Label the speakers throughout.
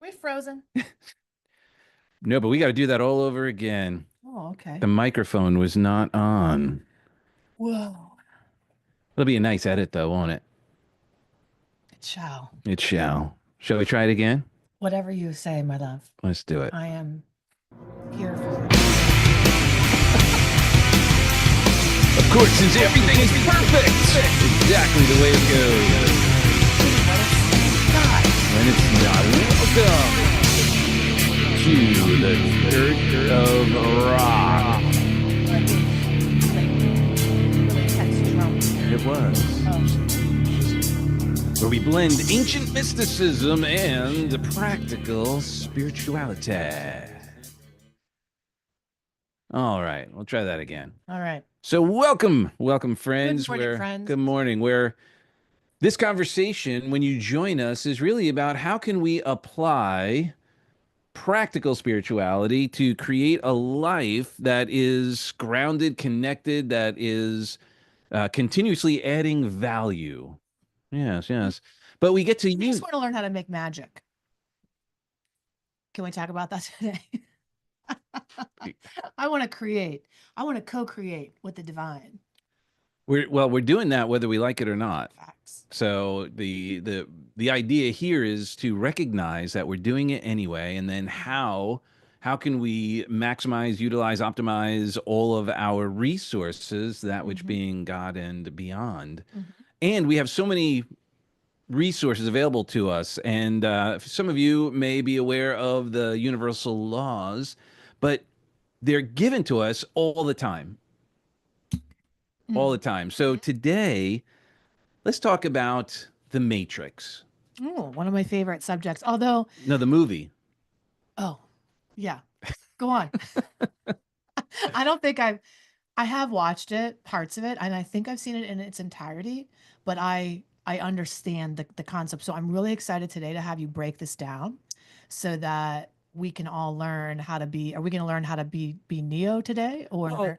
Speaker 1: We frozen.
Speaker 2: No, but we got to do that all over again.
Speaker 1: Oh, okay.
Speaker 2: The microphone was not on.
Speaker 1: Whoa.
Speaker 2: It'll be a nice edit, though, won't it?
Speaker 1: It shall.
Speaker 2: It shall. Shall we try it again?
Speaker 1: Whatever you say, my love.
Speaker 2: Let's do it.
Speaker 1: I am here for it.
Speaker 2: Of course, since everything is perfect. Exactly the way it goes. When it's not. Welcome to the Church of Rock. It was. Where we blend ancient mysticism and practical spirituality. All right, we'll try that again.
Speaker 1: All right.
Speaker 2: So welcome, friends.
Speaker 1: Good morning, friends.
Speaker 2: Good morning. Where this conversation, when you join us, is really about how can we apply practical spirituality to create a life that is grounded, connected, that is continuously adding value. Yes. But we get to
Speaker 1: I
Speaker 2: use.
Speaker 1: just want to learn how to make magic. Can we talk about that today? I want to create. I want to co-create with the divine.
Speaker 2: We're doing that whether we like it or not.
Speaker 1: Facts.
Speaker 2: So the idea here is to recognize that we're doing it anyway, and then how can we maximize, utilize, optimize all of our resources, that which being God and beyond. And we have so many resources available to us, and some of you may be aware of the universal laws, but they're given to us all the time. All the time. So today, let's talk about The Matrix.
Speaker 1: Oh, one of my favorite subjects. Although,
Speaker 2: No, the movie.
Speaker 1: oh, yeah. Go on. I don't think I have watched it, parts of it, and I think I've seen it in its entirety, but I understand the concept. So I'm really excited today to have you break this down so that we can all learn how to be. Are we going to learn how to be Neo today, or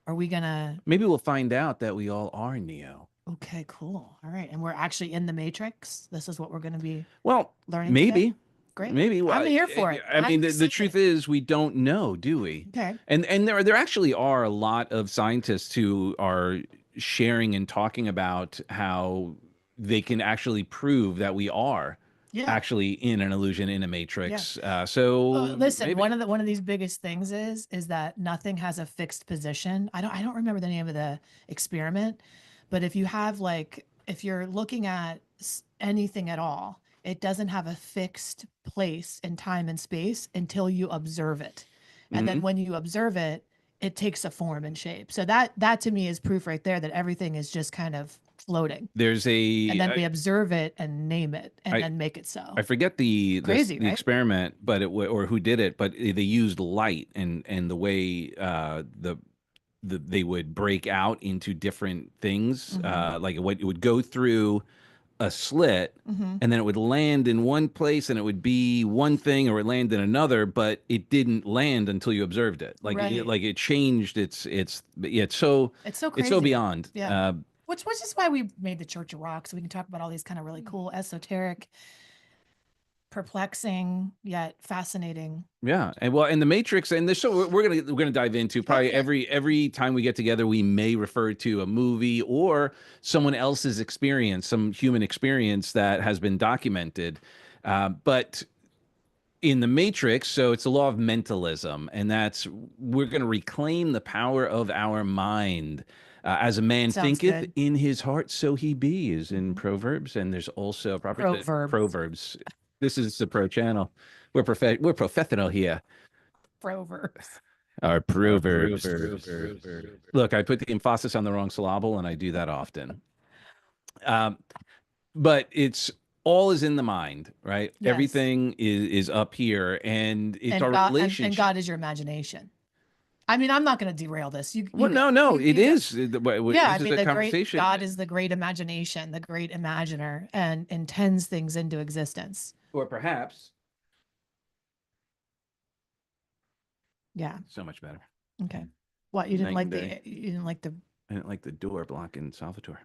Speaker 1: are we going to?
Speaker 2: Maybe we'll find out that we all are Neo.
Speaker 1: Okay, cool. All right. And we're actually in the Matrix. This is what we're going to be learning
Speaker 2: maybe.
Speaker 1: today? Great.
Speaker 2: Maybe.
Speaker 1: I'm here for it.
Speaker 2: I mean, the truth is we don't know, do we?
Speaker 1: Okay.
Speaker 2: And there actually are a lot of scientists who are sharing and talking about how they can actually prove that we are actually in an illusion, in a matrix. So
Speaker 1: listen,
Speaker 2: maybe.
Speaker 1: one of these biggest things is that nothing has a fixed position. I don't remember the name of the experiment, but if you have if you're looking at anything at all, it doesn't have a fixed place in time and space until you observe it. And then when you observe it, it takes a form and shape. So that to me is proof right there that everything is just kind of floating.
Speaker 2: And
Speaker 1: then we observe it and name it and then make it so.
Speaker 2: I forget the
Speaker 1: Crazy, right?
Speaker 2: experiment, but or who did it, but they used light and the way they would break out into different things. Like it would go through a slit and then it would land in one place and it would be one thing, or it land in another, but it didn't land until you observed it. Like it changed it's so
Speaker 1: crazy.
Speaker 2: It's so beyond.
Speaker 1: Yeah. Which is why we made the Church of Rock, so we can talk about all these kind of really cool, esoteric, perplexing yet fascinating.
Speaker 2: Yeah, and the Matrix, and this, so we're gonna dive into probably every time we get together, we may refer to a movie or someone else's experience, some human experience that has been documented, but in the Matrix, so it's the law of mentalism, and we're gonna reclaim the power of our mind. As a man thinketh in his heart, so he be, is in Proverbs, and there's also Proverbs. This is the Pro channel. We're professional here.
Speaker 1: Proverbs.
Speaker 2: Our Proverbs. Look, I put the emphasis on the wrong syllable, and I do that often. But it's all is in the mind, right?
Speaker 1: Yes.
Speaker 2: Everything is up here, and it's our relationship.
Speaker 1: And God is your imagination. I mean, I'm not going to derail this.
Speaker 2: It is.
Speaker 1: Yeah, I mean, God is the great imagination, the great imaginer, and intends things into existence.
Speaker 2: Or perhaps.
Speaker 1: Yeah.
Speaker 2: So much better.
Speaker 1: Okay. What, you didn't like the
Speaker 2: I didn't like the door blocking Salvatore.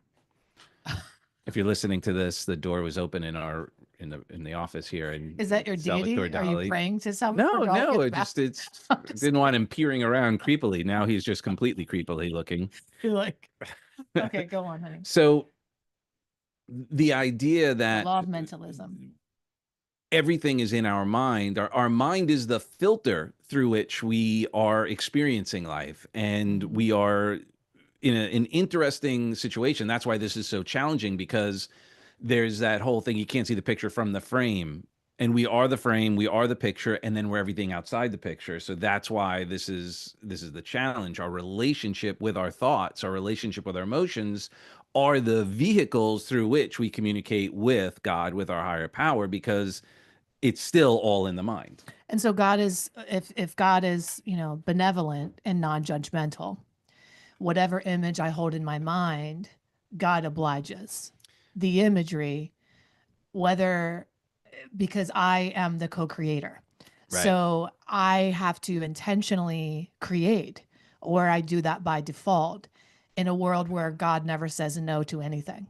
Speaker 2: If you're listening to this, the door was open in our in the office here, and
Speaker 1: Is that your
Speaker 2: Salvatore
Speaker 1: deity? Are you
Speaker 2: Dali.
Speaker 1: praying to Salvador
Speaker 2: No,
Speaker 1: Dali
Speaker 2: no,
Speaker 1: in the
Speaker 2: it
Speaker 1: back?
Speaker 2: just it's
Speaker 1: I'm
Speaker 2: I
Speaker 1: just
Speaker 2: didn't want
Speaker 1: kidding.
Speaker 2: him peering around creepily. Now he's just completely creepily looking.
Speaker 1: You're like, okay, go on, honey.
Speaker 2: So the idea
Speaker 1: The
Speaker 2: that
Speaker 1: law of mentalism.
Speaker 2: everything is in our mind. Our mind is the filter through which we are experiencing life. And
Speaker 1: Mhm.
Speaker 2: we are in an interesting situation. That's why this is so challenging, because there's that whole thing, you can't see the picture from the frame. And we are the frame, we are the picture, and then we're everything outside the picture. So that's why this is the challenge. Our relationship with our thoughts, our relationship with our emotions are the vehicles through which we communicate with God, with our higher power, because it's still all in the mind.
Speaker 1: And so God is, if God is, benevolent and non-judgmental, whatever image I hold in my mind, God obliges the imagery, whether because I am the co-creator.
Speaker 2: Right.
Speaker 1: So I have to intentionally create, or I do that by default in a world where God never says no to anything.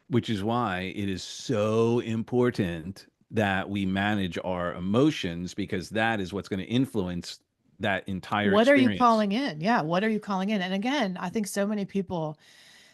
Speaker 2: Which is why it is so important that we manage our emotions, because that is what's going to influence that entire
Speaker 1: What are you
Speaker 2: experience.
Speaker 1: calling in? Yeah, what are you calling in? And again, I think so many people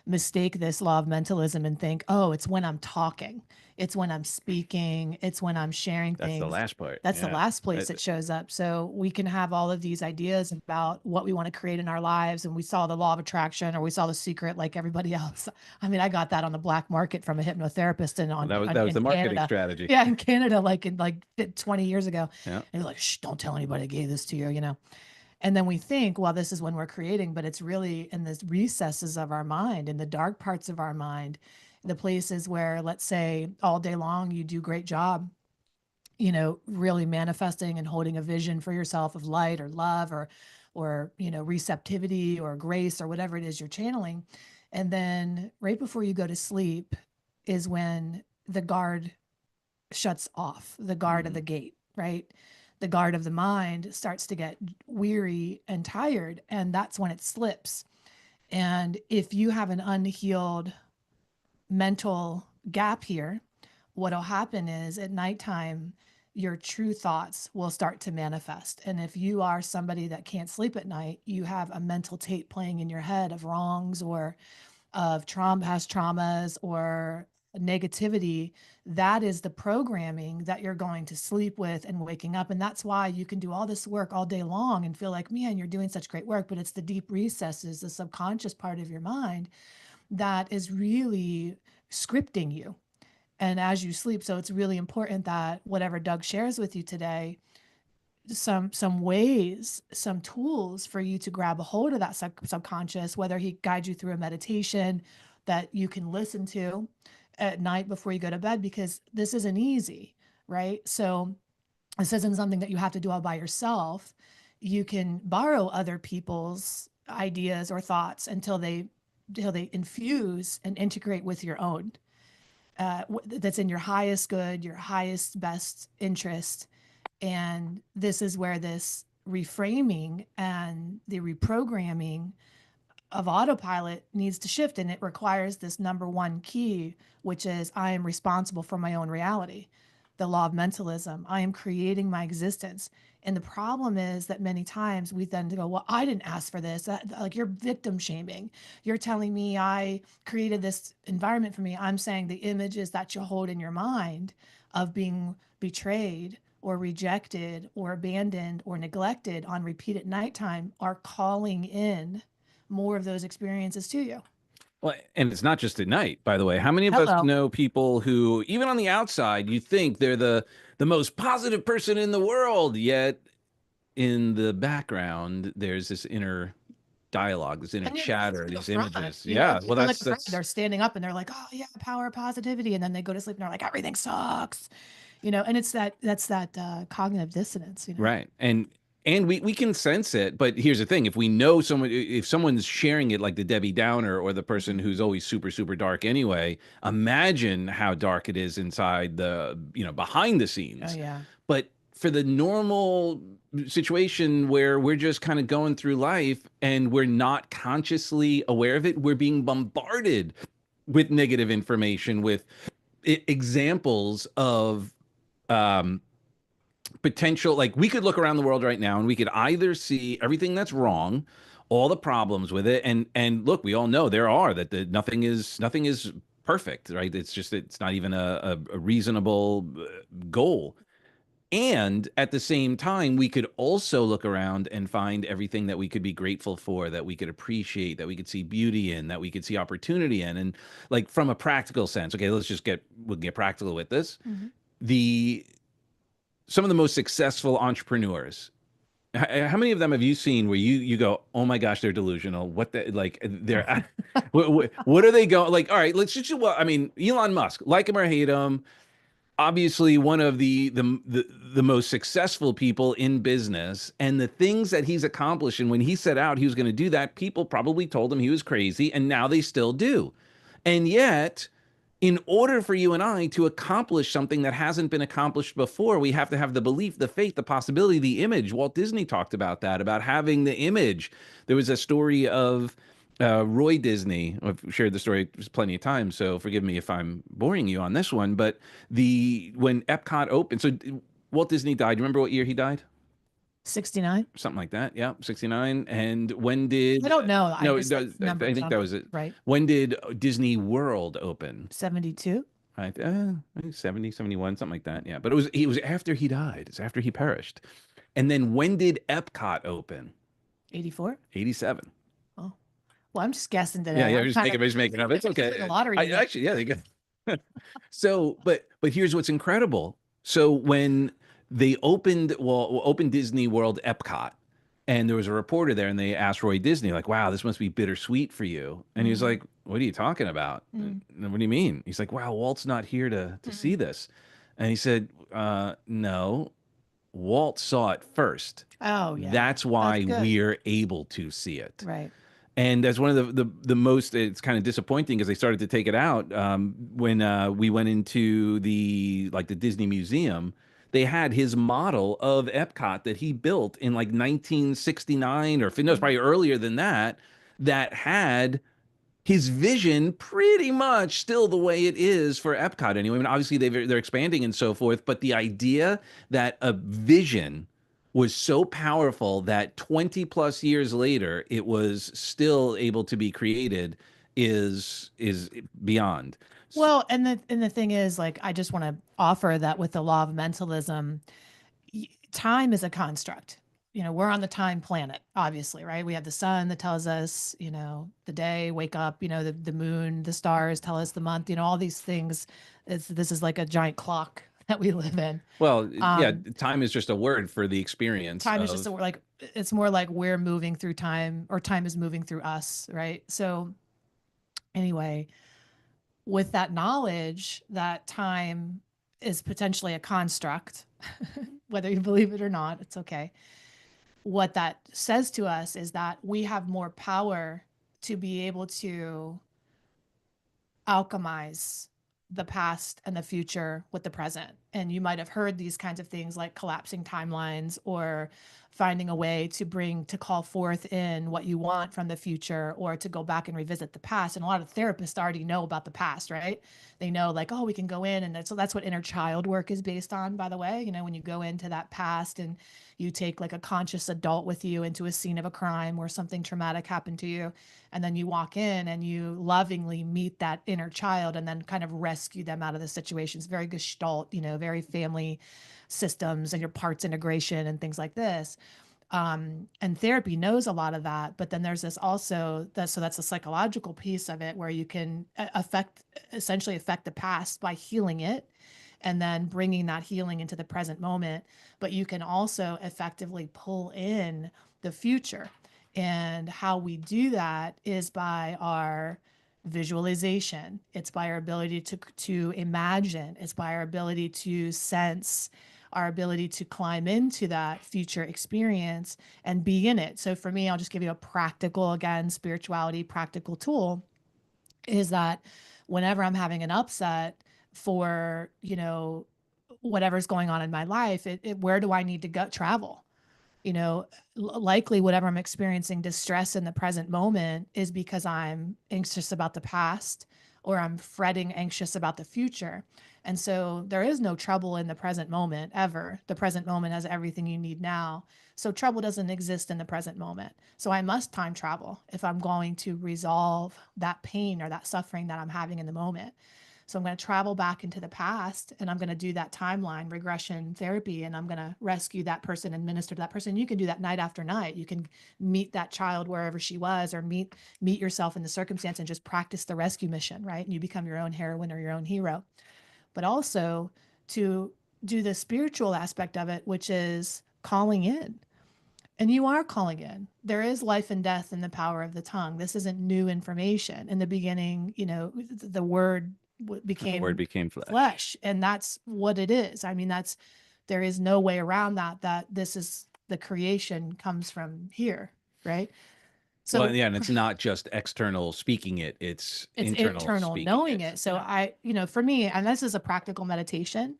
Speaker 1: mistake this law of mentalism and think, oh, it's when I'm talking, it's when I'm speaking, it's when I'm sharing
Speaker 2: That's the
Speaker 1: things.
Speaker 2: last part.
Speaker 1: That's the
Speaker 2: Yeah.
Speaker 1: last place it shows up. So we can have all of these ideas about what we want to create in our lives. And we saw the law of attraction, or we saw the secret like everybody else. I mean, I got that on the black market from a hypnotherapist
Speaker 2: Well, that was
Speaker 1: in
Speaker 2: the marketing
Speaker 1: Canada.
Speaker 2: strategy.
Speaker 1: Yeah, in Canada, like 20 years ago.
Speaker 2: Yeah.
Speaker 1: And he's like, shh, don't tell anybody I gave this to you. And then we think, well, this is when we're creating, but it's really in the recesses of our mind, in the dark parts of our mind, the places where, let's say, all day long you do great job, really manifesting and holding a vision for yourself of light or love or receptivity or grace or whatever it is you're channeling. And then right before you go to sleep is when the guard shuts off, the guard of
Speaker 2: Mhm.
Speaker 1: the gate, right? The guard of the mind starts to get weary and tired, and that's when it slips. And if you have an unhealed mental gap here, what'll happen is at nighttime, your true thoughts will start to manifest. And if you are somebody that can't sleep at night, you have a mental tape playing in your head of wrongs or of past traumas or negativity. That is the programming that you're going to sleep with and waking up. And that's why you can do all this work all day long and feel like, man, you're doing such great work. But it's the deep recesses, the subconscious part of your mind that is really scripting you. And as you sleep, so it's really important that whatever Doug shares with you today, some ways, some tools for you to grab a hold of that subconscious, whether he guides you through a meditation that you can listen to at night before you go to bed, because this isn't easy, right? So this isn't something that you have to do all by yourself. You can borrow other people's ideas or thoughts until they infuse and integrate with your own. That's in your highest good, your highest best interest. And this is where this reframing and the reprogramming of autopilot needs to shift. And it requires this number one key, which is I am responsible for my own reality. The law of mentalism. I am creating my existence. And the problem is that many times we then go, well, I didn't ask for this. Like you're victim shaming. You're telling me I created this environment for me. I'm saying the images that you hold in your mind of being betrayed or rejected or abandoned or neglected on repeat at nighttime are calling in more of those experiences to you.
Speaker 2: Well, and it's not just at night, by the way. How many of us
Speaker 1: Hello.
Speaker 2: know people who, even on the outside, you think they're the most positive person in the world, yet in the background, there's this inner dialogue, this inner
Speaker 1: And you see
Speaker 2: chatter,
Speaker 1: it up
Speaker 2: these
Speaker 1: front,
Speaker 2: images. Yeah,
Speaker 1: they
Speaker 2: well,
Speaker 1: feel like
Speaker 2: that's
Speaker 1: a friend.
Speaker 2: that's
Speaker 1: They're standing up and they're like, oh yeah, power of positivity. And then they go to sleep and they're like, everything sucks. And that's that cognitive dissonance.
Speaker 2: right. And we can sense it, but here's the thing: if we know someone, if someone's sharing it like the Debbie Downer or the person
Speaker 1: Mhm.
Speaker 2: who's always super super dark anyway, imagine how dark it is inside the behind the
Speaker 1: Oh
Speaker 2: scenes.
Speaker 1: yeah.
Speaker 2: But for the normal situation where we're just kind of going through life and we're not consciously aware of it, we're being bombarded with negative information, with examples of um, potential. Like we could look around the world right now and we could either see everything that's wrong, all the problems with it, and look, we all know there are that nothing is perfect, right? It's just it's not even a reasonable goal. And at the same time, we could also look around and find everything that we could be grateful for, that we could appreciate, that we could see beauty in, that we could see opportunity in. And like from a practical sense, okay, we'll get practical with this.
Speaker 1: Mhm.
Speaker 2: The Some of the most successful entrepreneurs, how many of them have you seen where you go, oh my gosh, they're delusional? What the like they're what are they going like? All right, let's just well, I mean, Elon Musk, like him or hate him, obviously one of the most successful people in business, and the things that he's accomplished. And when he set out he was going to do that, people probably told him he was crazy, and now they still do. And yet, in order for you and I to accomplish something that hasn't been accomplished before, we have to have the belief, the faith, the possibility, the image. Walt Disney talked about that, about having the image. There was a story of Roy Disney. I've shared the story plenty of times, so forgive me if I'm boring you on this one. But the when Epcot opened, so Walt Disney died. Remember what year he died?
Speaker 1: 69.
Speaker 2: Something like that. Yeah, 69. And when did
Speaker 1: I don't know. I
Speaker 2: no,
Speaker 1: just like
Speaker 2: I
Speaker 1: numbers
Speaker 2: think
Speaker 1: on
Speaker 2: that
Speaker 1: it,
Speaker 2: was it.
Speaker 1: right?
Speaker 2: When did Disney World open?
Speaker 1: 72,
Speaker 2: I think 70, 71, something like that. Yeah. But it was after he died. It's after he perished. And then when did Epcot open?
Speaker 1: 84.
Speaker 2: 87.
Speaker 1: Oh, well, I'm just guessing
Speaker 2: Yeah,
Speaker 1: today.
Speaker 2: yeah,
Speaker 1: I'm kind of
Speaker 2: just making up. It's
Speaker 1: like a
Speaker 2: okay.
Speaker 1: lottery
Speaker 2: I
Speaker 1: ticket.
Speaker 2: actually, yeah, they go. So, but here's what's incredible. So when they opened Disney World Epcot, and there was a reporter there, and they asked Roy Disney, like, "Wow, this must be bittersweet for you." And he was
Speaker 1: Mm,
Speaker 2: like, "What are you talking about?
Speaker 1: mm,
Speaker 2: What do you mean?" He's like, "Wow, Walt's not here to see
Speaker 1: mm.
Speaker 2: this." And he said, "No, Walt saw it first.
Speaker 1: Oh, yeah.
Speaker 2: That's
Speaker 1: That's
Speaker 2: why
Speaker 1: good.
Speaker 2: we're able to see it."
Speaker 1: Right.
Speaker 2: And that's one of the most, it's kind of disappointing because they started to take it out when we went into the Disney Museum. They had his model of Epcot that he built in like 1969, or no, it's
Speaker 1: Mm,
Speaker 2: probably earlier than that, that had his vision pretty much still the way it is for Epcot anyway. I mean, obviously they're expanding and so forth, but the idea that a vision was so powerful that 20 plus years later it was still able to be created is beyond.
Speaker 1: Well, and the thing is, like, I just want to offer that with the law of mentalism, time is a construct. We're on the time planet, obviously, right? We have the sun that tells us, the day, wake up, the moon, the stars tell us the month, all these things. This is like a giant clock that we live in.
Speaker 2: Well, yeah,
Speaker 1: Um,
Speaker 2: time is just a word for the experience
Speaker 1: Time is just
Speaker 2: of.
Speaker 1: like, it's more like we're moving through time, or time is moving through us, right? So anyway, with that knowledge that time is potentially a construct, whether you believe it or not, it's okay. What that says to us is that we have more power to be able to alchemize the past and the future with the present. And you might have heard these kinds of things like collapsing timelines, or finding a way to call forth in what you want from the future, or to go back and revisit the past. And a lot of therapists already know about the past, right? They know, like, oh, we can go in, and that's what inner child work is based on, by the way. When you go into that past and you take like a conscious adult with you into a scene of a crime where something traumatic happened to you, and then you walk in and you lovingly meet that inner child and then kind of rescue them out of the situation. It's very gestalt, very family systems and your parts integration and things like this. And therapy knows a lot of that, but then there's this also that, so that's the psychological piece of it, where you can essentially affect the past by healing it, and then bringing that healing into the present moment. But you can also effectively pull in the future. And how we do that is by our visualization. It's by our ability to imagine. It's by our ability to sense, our ability to climb into that future experience and be in it. So for me, I'll just give you a practical, again, spirituality practical tool, is that whenever I'm having an upset for, whatever's going on in my life, where do I need to go travel? Likely whatever I'm experiencing distress in the present moment is because I'm anxious about the past, or I'm fretting, anxious about the future. And so there is no trouble in the present moment ever. The present moment has everything you need now. So trouble doesn't exist in the present moment. So I must time travel if I'm going to resolve that pain or that suffering that I'm having in the moment. So I'm going to travel back into the past and I'm going to do that timeline regression therapy and I'm going to rescue that person and minister to that person. You can do that night after night. You can meet that child wherever she was or meet yourself in the circumstance and just practice the rescue mission, right? And you become your own heroine or your own hero. But also to do the spiritual aspect of it, which is calling in. And you are calling in. There is life and death in the power of the tongue. This isn't new information. In the beginning, the word
Speaker 2: The word
Speaker 1: became
Speaker 2: became flesh.
Speaker 1: flesh, and that's what it is. I mean, there is no way around that this is the creation comes from here, right?
Speaker 2: Well,
Speaker 1: So
Speaker 2: yeah, and it's not just external speaking it, it's
Speaker 1: it's
Speaker 2: internal
Speaker 1: internal
Speaker 2: speaking
Speaker 1: knowing
Speaker 2: it.
Speaker 1: it. So
Speaker 2: Yeah.
Speaker 1: for me, and this is a practical meditation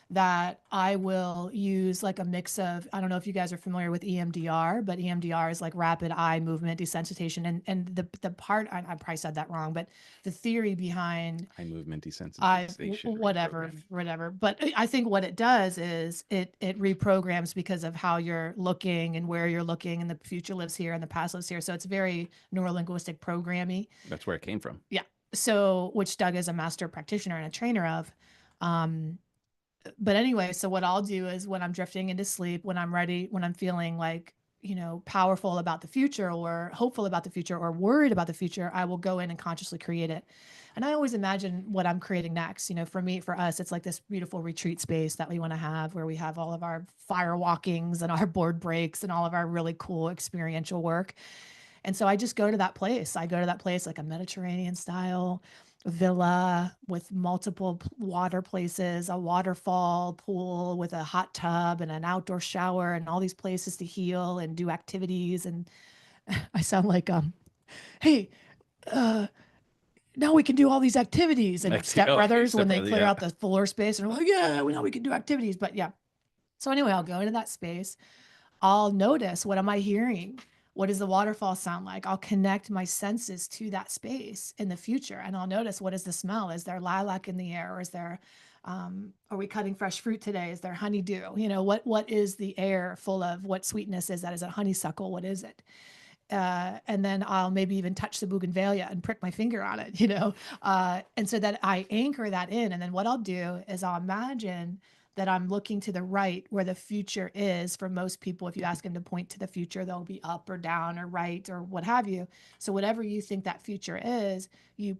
Speaker 1: that I will use like a mix of, I don't know if you guys are familiar with EMDR, but EMDR is like rapid eye movement desensitization. And the part, I probably said that wrong, but the theory behind
Speaker 2: Eye movement desensitization
Speaker 1: whatever,
Speaker 2: reprogramming.
Speaker 1: whatever. But I think what it does is it reprograms because of how you're looking and where you're looking, and the future lives here and the past lives here. So it's very neurolinguistic programming.
Speaker 2: That's where it came from.
Speaker 1: Yeah. So, which Doug is a master practitioner and a trainer of. Um, but anyway, so what I'll do is when I'm drifting into sleep, when I'm ready, when I'm feeling like, powerful about the future or hopeful about the future or worried about the future, I will go in and consciously create it. And I always imagine what I'm creating next. For us, it's like this beautiful retreat space that we want to have where we have all of our fire walkings and our board breaks and all of our really cool experiential work. And so I just go to that place. I go to that place like a Mediterranean style villa with multiple water places, a waterfall pool with a hot tub and an outdoor shower and all these places to heal and do activities. And I sound like, hey, uh, now we can do all these activities. And
Speaker 2: Oh,
Speaker 1: stepbrothers, when they
Speaker 2: stepbrother,
Speaker 1: clear
Speaker 2: yeah.
Speaker 1: out the floor space, and they're like, yeah, we know we can do activities. But yeah. So anyway, I'll go into that space. I'll notice, what am I hearing? What does the waterfall sound like? I'll connect my senses to that space in the future and I'll notice, what is the smell? Is there lilac in the air? Or are we cutting fresh fruit today? Is there honeydew? What is the air full of? What sweetness is that? Is it honeysuckle? What is it? And then I'll maybe even touch the bougainvillea and prick my finger on it, and so that I anchor that in. And then what I'll do is I'll imagine that I'm looking to the right where the future is. For most people, if you ask them to point to the future, they'll be up or down or right or what have you. So whatever you think that future is, you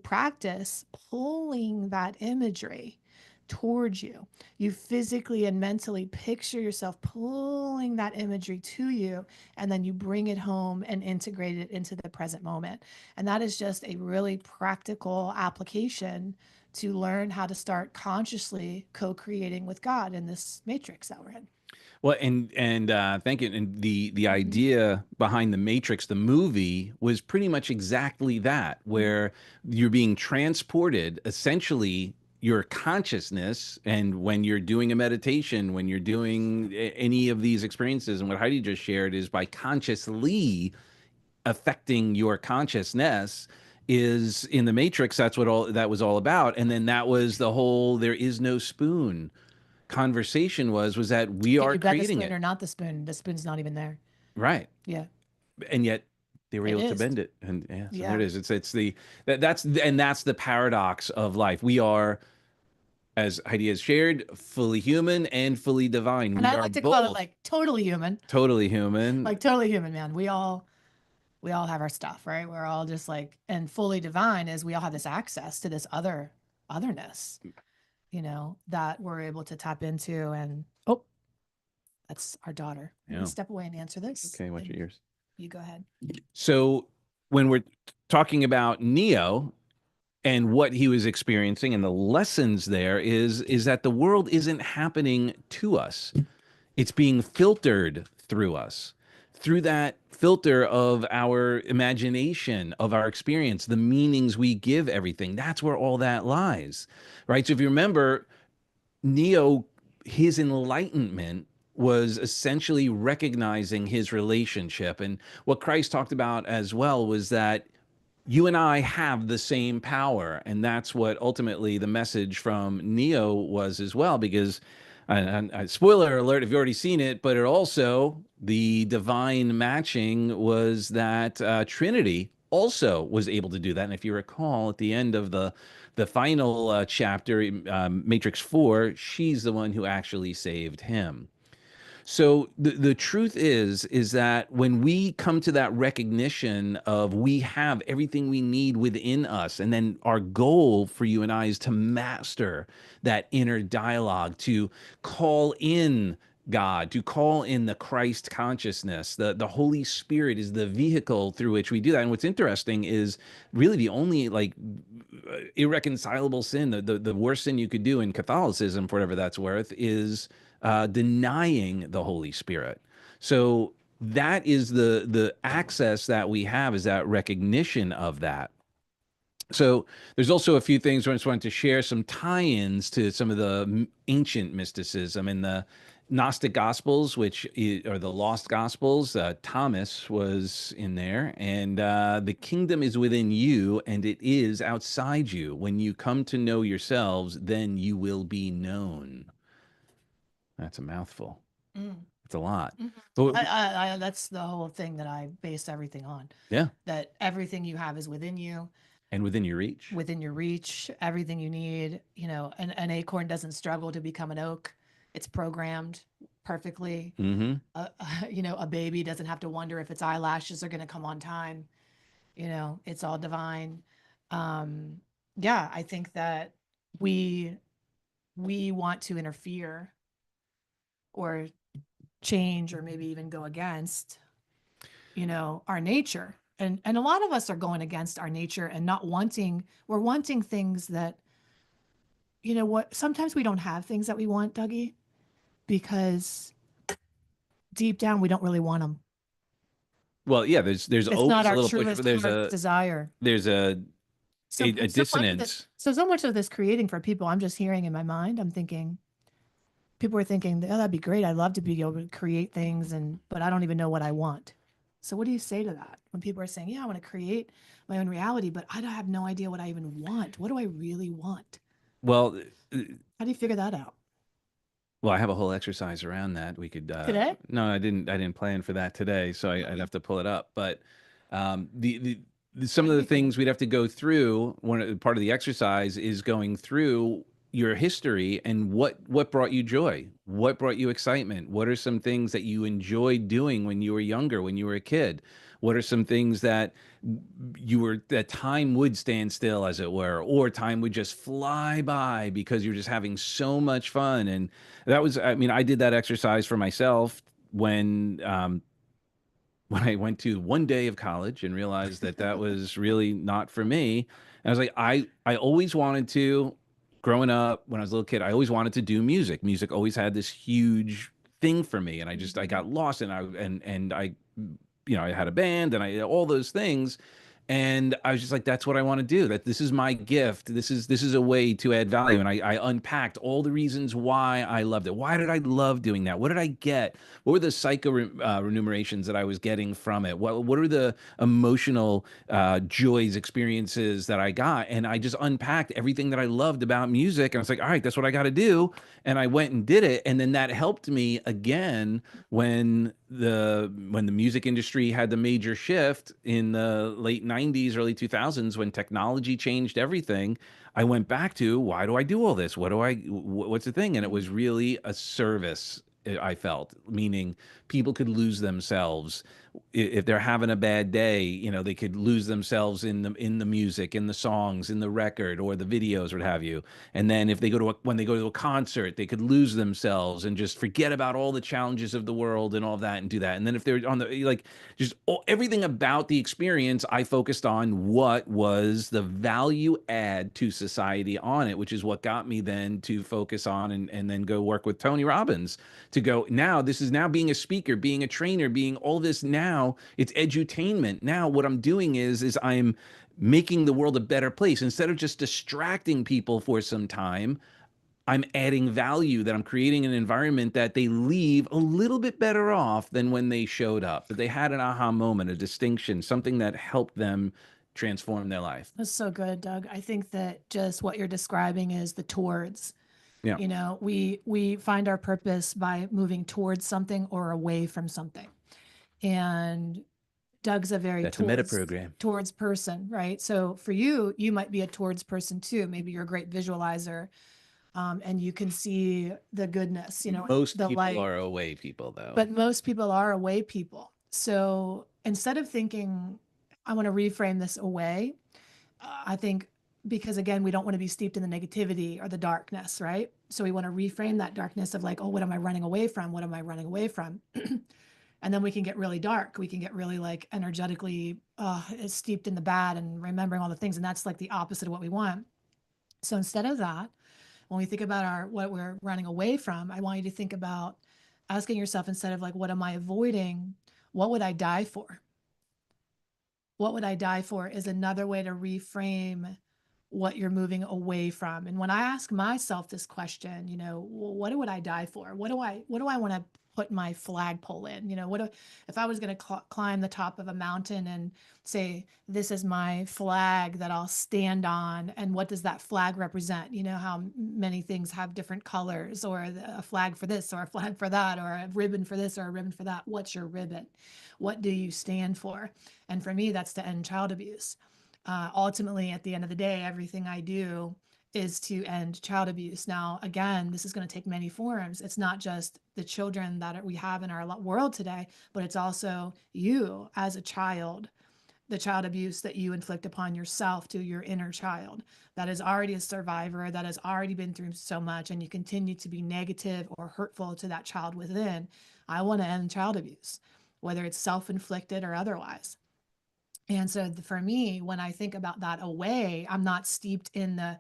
Speaker 1: practice pulling that imagery towards you. You physically and mentally picture yourself pulling that imagery to you, and then you bring it home and integrate it into the present moment. And that is just a really practical application to learn how to start consciously co-creating with God in this matrix that we're in.
Speaker 2: Well, and thank you. And the
Speaker 1: Mm-hmm.
Speaker 2: idea behind the Matrix, the movie, was pretty much exactly that,
Speaker 1: Mm-hmm.
Speaker 2: where you're being transported, essentially your consciousness, and when you're doing a meditation, when you're doing any of these experiences, and what Heidi just shared is by consciously affecting your consciousness is in the Matrix. That's what all that was all about. And then that was the whole "there is no spoon" conversation was that we
Speaker 1: Can
Speaker 2: are
Speaker 1: you bet the
Speaker 2: creating
Speaker 1: spoon
Speaker 2: it.
Speaker 1: or not the spoon? The spoon's not even there.
Speaker 2: Right.
Speaker 1: Yeah,
Speaker 2: And yet they were
Speaker 1: it
Speaker 2: able to
Speaker 1: is.
Speaker 2: bend it. And yeah, so there
Speaker 1: Yeah.
Speaker 2: it is. It's the that's the paradox of life. We are, as Heidi has shared, fully human and fully divine.
Speaker 1: And
Speaker 2: We
Speaker 1: I
Speaker 2: are
Speaker 1: like to call it
Speaker 2: both
Speaker 1: like totally human,
Speaker 2: totally human.
Speaker 1: like totally human, man. We all have our stuff, right? We're all just like, and fully divine is we all have this access to this otherness, that we're able to tap into. And oh, that's our daughter. Let me
Speaker 2: Yeah.
Speaker 1: step away and answer this.
Speaker 2: Okay, watch your
Speaker 1: And
Speaker 2: ears.
Speaker 1: you go ahead.
Speaker 2: So when we're talking about Neo and what he was experiencing and the lessons there is that the world isn't happening to us. It's being filtered through us, through that filter of our imagination, of our experience, the meanings we give everything. That's where all that lies, right? So if you remember, Neo, his enlightenment was essentially recognizing his relationship. And what Christ talked about as well was that you and I have the same power. And that's what ultimately the message from Neo was as well, because spoiler alert if you've already seen it, but it also, the divine matching was that Trinity also was able to do that. And if you recall, at the end of the final chapter, Matrix 4, she's the one who actually saved him. So the truth is that when we come to that recognition of we have everything we need within us, and then our goal for you and I is to master that inner dialogue, to call in God, to call in the Christ consciousness. The Holy Spirit is the vehicle through which we do that. And what's interesting is really the only like irreconcilable sin, the worst sin you could do in Catholicism, for whatever that's worth, is denying the Holy Spirit. So that is the access that we have, is that recognition of that. So there's also a few things I just wanted to share, some tie-ins to some of the ancient mysticism in the Gnostic Gospels, which are the lost Gospels. Thomas was in there, and the kingdom is within you, and it is outside you. When you come to know yourselves, then you will be known. That's a mouthful.
Speaker 1: Mm.
Speaker 2: It's a lot.
Speaker 1: Mhm.
Speaker 2: But
Speaker 1: That's the whole thing that I based everything on.
Speaker 2: yeah,
Speaker 1: That everything you have is within you,
Speaker 2: and within your reach.
Speaker 1: within your reach, everything you need. You know, an acorn doesn't struggle to become an oak. It's programmed perfectly.
Speaker 2: Mm-hmm.
Speaker 1: You know, a baby doesn't have to wonder if its eyelashes are going to come on time. You know, it's all divine. Um, yeah, I think that we we want to interfere or change or maybe even go against, you know, our nature. And a lot of us are going against our nature and not wanting, we're wanting things that, you know what, sometimes we don't have things that we want, Dougie, because deep down we don't really want them.
Speaker 2: Well, yeah, there's
Speaker 1: It's not
Speaker 2: always a
Speaker 1: our
Speaker 2: little push, but
Speaker 1: truest heart's desire.
Speaker 2: there's a
Speaker 1: So much of this,
Speaker 2: dissonance.
Speaker 1: so much of this creating for people, I'm just hearing in my mind, I'm thinking, people are thinking, oh, that'd be great. I'd love to be able to create things, and but I don't even know what I want. So what do you say to that when people are saying, yeah, I want to create my own reality, but I don't have no idea what I even want. What do I really want?
Speaker 2: Well,
Speaker 1: How do you figure that out?
Speaker 2: well, I have a whole exercise around that. We could.
Speaker 1: Today?
Speaker 2: No, I didn't. I didn't plan for that today, so I'd
Speaker 1: Okay.
Speaker 2: have to pull it up. But some of
Speaker 1: That'd
Speaker 2: the
Speaker 1: be cool.
Speaker 2: things we'd have to go through. Part of the exercise is going through your history and what brought you joy, what brought you excitement, what are some things that you enjoyed doing when you were younger, when you were a kid, what are some things that that time would stand still, as it were, or time would just fly by because you're just having so much fun. And that was, I mean, I did that exercise for myself when I went to one day of college and realized that that was really not for me. And I was like, I always wanted to, growing up when I was a little kid, I always wanted to do music. Music always had this huge thing for me, and I
Speaker 1: Mhm.
Speaker 2: got lost, and I I had a band, and I all those things. And I was just like, that's what I want to do. That this is my gift. This is a way to add value. And I unpacked all the reasons why I loved it. Why did I love doing that? What did I get? What were the remunerations that I was getting from it? What are the emotional joys, experiences that I got? And I just unpacked everything that I loved about music. And I was like, all right, that's what I got to do. And I went and did it. And then that helped me again when the music industry had the major shift in the late 90s, early 2000s, when technology changed everything. I went back to, why do I do all this? What's the thing? And it was
Speaker 1: Mhm.
Speaker 2: really a service. I felt, meaning people could lose themselves if they're having a bad day. They could lose themselves in the music, in the songs, in the record, or the videos, what have you. And then if they when they go to a concert, they could lose themselves and just forget about all the challenges of the world and all of that, and do that. And then if they're on the like just everything about the experience, I focused on what was the value add to society on it, which is what got me then to focus on and then go work with Tony Robbins, to go, now this is now being a speaker, being a trainer, being all this. Now it's edutainment. Now what I'm doing is I'm making the world a better place. Instead of just distracting people for some time, I'm adding value, that I'm creating an environment that they leave a little bit better off than when they showed up, that they had an aha moment, a distinction, something that helped them transform their life.
Speaker 1: That's so good, Doug. I think that just what you're describing is the towards.
Speaker 2: Yeah.
Speaker 1: You know, we find our purpose by moving towards something or away from something. And Doug's a very
Speaker 2: That's a meta program.
Speaker 1: towards person, right? So for you, you might be a towards person too. Maybe you're a great visualizer, and you can see the goodness, you know,
Speaker 2: Most
Speaker 1: the
Speaker 2: people
Speaker 1: light.
Speaker 2: are away people, though.
Speaker 1: But most people are away people. So instead of thinking, I want to reframe this away, I think because again, we don't want to be steeped in the negativity or the darkness, right? So we want to reframe that darkness of like, oh, what am I running away from? What am I running away from? And then we can get really dark. We can get really like energetically steeped in the bad and remembering all the things. And that's like the opposite of what we want. So instead of that, when we think about our what we're running away from, I want you to think about asking yourself instead of like, what am I avoiding? What would I die for? What would I die for is another way to reframe what you're moving away from. And when I ask myself this question, you know, what would I die for? What do I want to put my flagpole in? You know, if I was going to climb the top of a mountain and say, this is my flag that I'll stand on. And what does that flag represent? You know, how many things have different colors, or a flag for this or a flag for that, or a ribbon for this or a ribbon for that. What's your ribbon? What do you stand for? And for me, that's to end child abuse. Ultimately, at the end of the day, everything I do is to end child abuse. Now, again, this is going to take many forms. It's not just the children that we have in our world today, but it's also you as a child, the child abuse that you inflict upon yourself to your inner child that is already a survivor, that has already been through so much, and you continue to be negative or hurtful to that child within. I want to end child abuse, whether it's self-inflicted or otherwise. And so for me, when I think about that away, I'm not steeped in the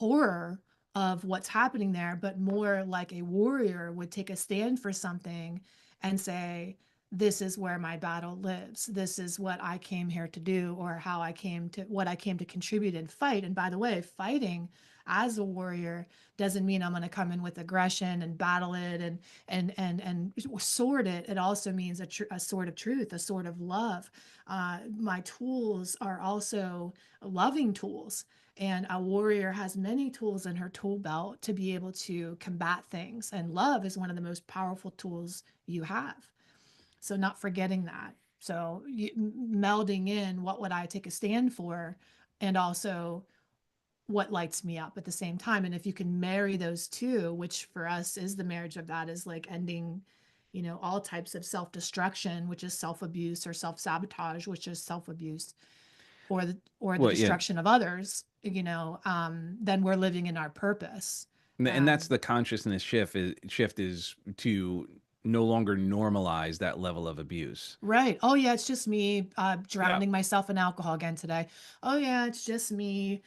Speaker 1: horror of what's happening there, but more like a warrior would take a stand for something and say, this is where my battle lives. This is what I came here to do, or how I came to what I came to contribute and fight. And by the way, fighting as a warrior doesn't mean I'm going to come in with aggression and battle it and sword it. It also means a sword of truth, a sword of love. My tools are also loving tools. And a warrior has many tools in her tool belt to be able to combat things. And love is one of the most powerful tools you have. So not forgetting that. So melding in what would I take a stand for, and also what lights me up at the same time. And if you can marry those two, which for us is the marriage of that, is like ending, you know, all types of self-destruction, which is self-abuse, or self-sabotage, which is self-abuse, or the
Speaker 2: Well, yeah.
Speaker 1: destruction of others, you know, then we're living in our purpose.
Speaker 2: And that's the consciousness shift is to no longer normalize that level of abuse.
Speaker 1: Right. Oh yeah, it's just me
Speaker 2: Yeah.
Speaker 1: drowning myself in alcohol again today. Oh yeah, it's just me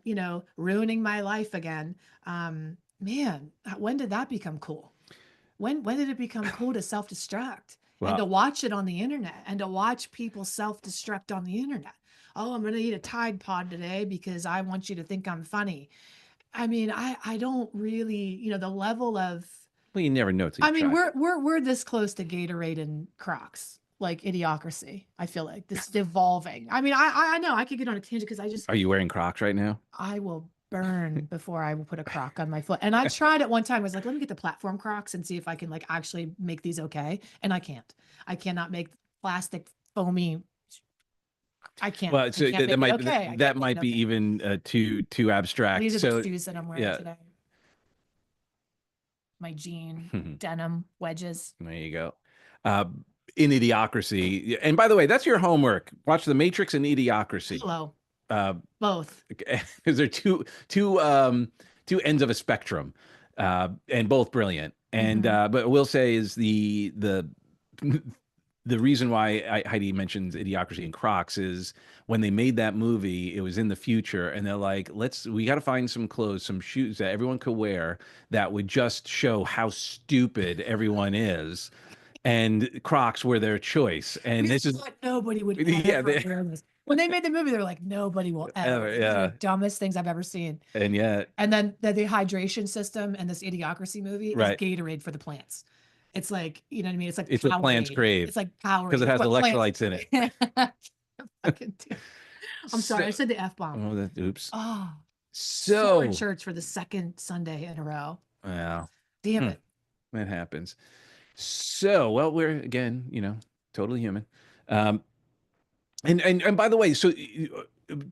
Speaker 1: you know, ruining my life again. Man, when did that become cool? When did it become cool to self-destruct and to
Speaker 2: Well,
Speaker 1: watch it on the internet and to watch people self-destruct on the internet? Oh, I'm going to eat a Tide Pod today because I want you to think I'm funny. I mean, I don't really, you know, the level of,
Speaker 2: well, you never know till
Speaker 1: I
Speaker 2: you
Speaker 1: mean,
Speaker 2: try.
Speaker 1: we're this close to Gatorade and Crocs, like Idiocracy. I feel like this is devolving. I mean, I know I could get on a tangent because
Speaker 2: Are you wearing Crocs right now?
Speaker 1: I will burn before I will put a Croc on my foot. And I tried at one time, I was like, let me get the platform Crocs and see if I can like actually make these okay. And I can't. I cannot make plastic foamy. I can't.
Speaker 2: Well,
Speaker 1: I
Speaker 2: so
Speaker 1: can't
Speaker 2: that
Speaker 1: make it
Speaker 2: might
Speaker 1: okay. I
Speaker 2: that
Speaker 1: can't make
Speaker 2: might
Speaker 1: it
Speaker 2: be
Speaker 1: okay.
Speaker 2: even too abstract.
Speaker 1: These are the
Speaker 2: So
Speaker 1: shoes that I'm wearing
Speaker 2: yeah.
Speaker 1: today. My jean denim wedges.
Speaker 2: There you go. Uh, in Idiocracy, and by the way, that's your homework. Watch The Matrix and Idiocracy.
Speaker 1: Hello.
Speaker 2: Uh,
Speaker 1: Both.
Speaker 2: because they're two ends of a spectrum, and both brilliant. And but we'll say is the reason why Heidi mentions Idiocracy and Crocs is when they made that movie, it was in the future, and they're like, we got to find some clothes, some shoes that everyone could wear that would just show how stupid everyone is. And Crocs were their choice. And this is,
Speaker 1: Nobody would
Speaker 2: yeah,
Speaker 1: ever wear this. When they made the movie, they were like, nobody will ever. These are the
Speaker 2: yeah.
Speaker 1: dumbest things I've ever seen.
Speaker 2: And yet,
Speaker 1: And then the dehydration system and this Idiocracy movie is
Speaker 2: right.
Speaker 1: Gatorade for the plants. It's like, you know what I mean? It's like
Speaker 2: It's what plants
Speaker 1: Powerade.
Speaker 2: crave
Speaker 1: It's like Powerade.
Speaker 2: because it
Speaker 1: It's
Speaker 2: has
Speaker 1: what plants.
Speaker 2: electrolytes in it.
Speaker 1: Fucking I'm sorry, I
Speaker 2: So,
Speaker 1: said the F bomb.
Speaker 2: oh, that, oops.
Speaker 1: Oh, sore
Speaker 2: So,
Speaker 1: church for the second Sunday in a row.
Speaker 2: well,
Speaker 1: Damn
Speaker 2: hmm,
Speaker 1: it.
Speaker 2: that happens. So, well, we're again, totally human. Um, and by the way, so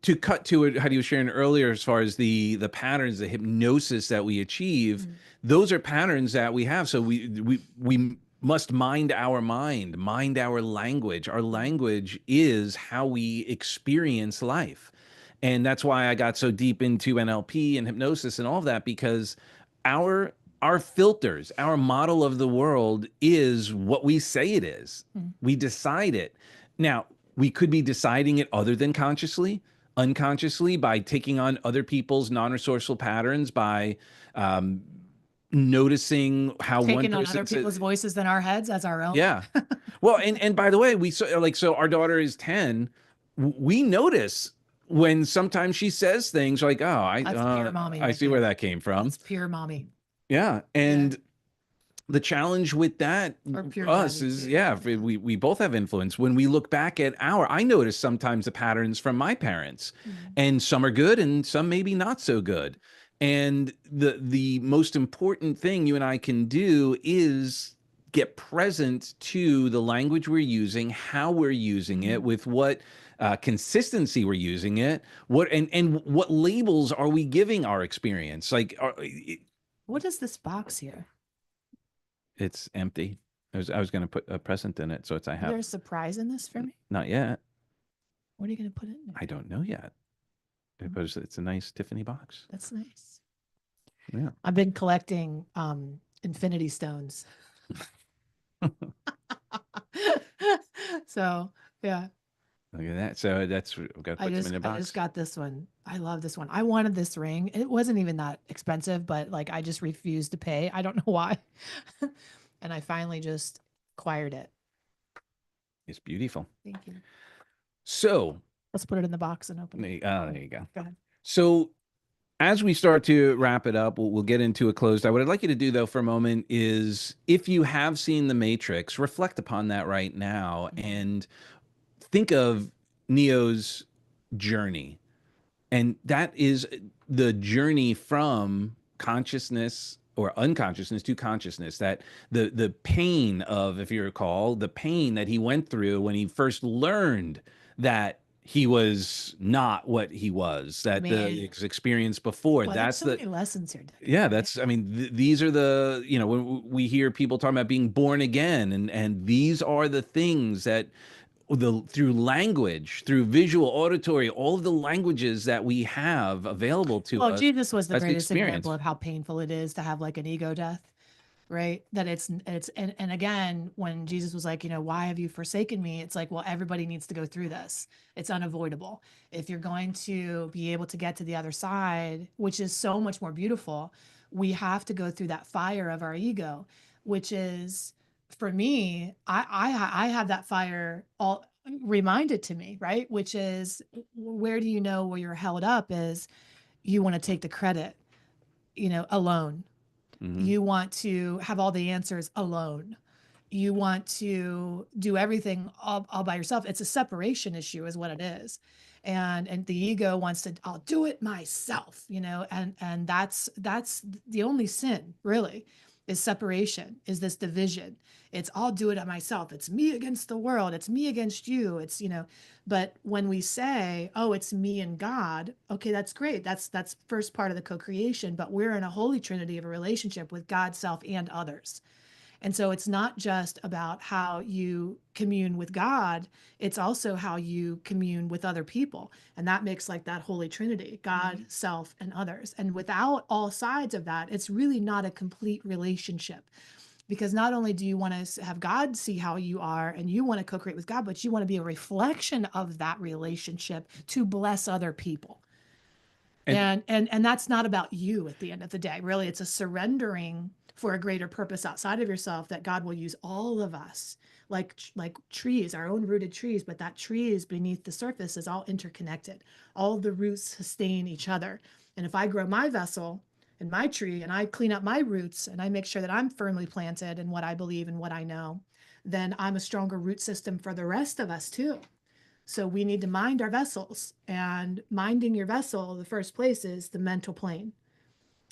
Speaker 2: to cut to it, how you were sharing earlier, as far as the patterns, the hypnosis that we achieve,
Speaker 1: Mm,
Speaker 2: those are patterns that we have. So we must mind our mind, mind our language. Our
Speaker 1: mm,
Speaker 2: language is how we experience life, and that's why I got so deep into NLP and hypnosis and all of that, because our our filters, our model of the world is what we say it is.
Speaker 1: mm.
Speaker 2: We decide it. Now, we could be deciding it other than consciously, unconsciously, by taking on other people's non-resourceful patterns, by um, noticing how one
Speaker 1: Taking on other
Speaker 2: person says,
Speaker 1: people's voices than our heads as our own.
Speaker 2: yeah. Well, and by the way, we so like so our daughter is 10. We notice when sometimes she says things like, "Oh,
Speaker 1: That's pure mommy
Speaker 2: I
Speaker 1: right
Speaker 2: see where
Speaker 1: there.
Speaker 2: that came from."
Speaker 1: That's pure mommy.
Speaker 2: Yeah,
Speaker 1: Yeah.
Speaker 2: and the challenge with that
Speaker 1: Or pure
Speaker 2: us
Speaker 1: daddy
Speaker 2: is,
Speaker 1: too.
Speaker 2: yeah,
Speaker 1: Yeah.
Speaker 2: we both have influence. When we look back at I notice sometimes the patterns from my parents,
Speaker 1: Mm,
Speaker 2: and some are good and some maybe not so good. And the most important thing you and I can do is get present to the language we're using, how we're using it,
Speaker 1: mm.
Speaker 2: with what consistency we're using it, what and what labels are we giving our experience. Like,
Speaker 1: What is this box here?
Speaker 2: it's empty. I was going to put a present in it, so I
Speaker 1: Is there
Speaker 2: have
Speaker 1: a surprise in this for me?
Speaker 2: not yet.
Speaker 1: What are you going to put in there?
Speaker 2: I don't know yet,
Speaker 1: Mm,
Speaker 2: but it's a nice Tiffany box.
Speaker 1: that's nice.
Speaker 2: Yeah.
Speaker 1: I've been collecting infinity stones. So yeah,
Speaker 2: Look at that. So we've got to put them in a
Speaker 1: I just
Speaker 2: box.
Speaker 1: got this one. I love this one. I wanted this ring. It wasn't even that expensive, but like I just refused to pay. I don't know why. And I finally just acquired it.
Speaker 2: It's beautiful.
Speaker 1: Thank you.
Speaker 2: So
Speaker 1: Let's put it in the box and open it.
Speaker 2: there you go.
Speaker 1: Go ahead.
Speaker 2: So as we start to wrap it up, we'll get into a closed out. What I'd like you to do, though, for a moment is, if you have seen The Matrix, reflect upon that right now
Speaker 1: Mhm.
Speaker 2: and think of Neo's journey. And that is the journey from consciousness or unconsciousness to consciousness. That the pain of, if you recall, the pain that he went through when he first learned that he was not what he was, that
Speaker 1: Man,
Speaker 2: the experience before,
Speaker 1: well, there's
Speaker 2: that's
Speaker 1: so
Speaker 2: the,
Speaker 1: many lessons here, Decode,
Speaker 2: yeah,
Speaker 1: right?
Speaker 2: that's, I mean, these are the, when we hear people talking about being born again, and these are the things that through language, through visual, auditory, all of the languages that we have available to
Speaker 1: Well,
Speaker 2: us,
Speaker 1: Jesus was the
Speaker 2: that's the
Speaker 1: greatest example
Speaker 2: experience.
Speaker 1: of how painful it is to have like an ego death, right? That it's and again, when Jesus was like, why have you forsaken me? It's like, well, everybody needs to go through this. It's unavoidable. If you're going to be able to get to the other side, which is so much more beautiful, we have to go through that fire of our ego, which is, for me, I have that fire all reminded to me, right? Which is, where do you know where you're held up is, you want to take the credit, alone.
Speaker 2: Hmm.
Speaker 1: You want to have all the answers alone. You want to do everything all by yourself. It's a separation issue, is what it is. And the ego wants to, I'll do it myself, and that's the only sin, really, is separation, is this division. It's, I'll do it myself. It's me against the world. It's me against you. But when we say, oh, it's me and God, okay, that's great. That's first part of the co-creation, but we're in a holy trinity of a relationship with God, self, and others. And so it's not just about how you commune with God, it's also how you commune with other people. And that makes like that holy trinity, God, self, and others. And without all sides of that, it's really not a complete relationship. Because not only do you want to have God see how you are and you want to co-create with God, but you want to be a reflection of that relationship to bless other people.
Speaker 2: And
Speaker 1: And that's not about you at the end of the day. Really, it's a surrendering for a greater purpose outside of yourself, that God will use all of us like trees, our own rooted trees, but that tree is beneath the surface, is all interconnected. All of the roots sustain each other. And if I grow my vessel and my tree and I clean up my roots and I make sure that I'm firmly planted in what I believe and what I know, then I'm a stronger root system for the rest of us too. So we need to mind our vessels, and minding your vessel, the first place is the mental plane,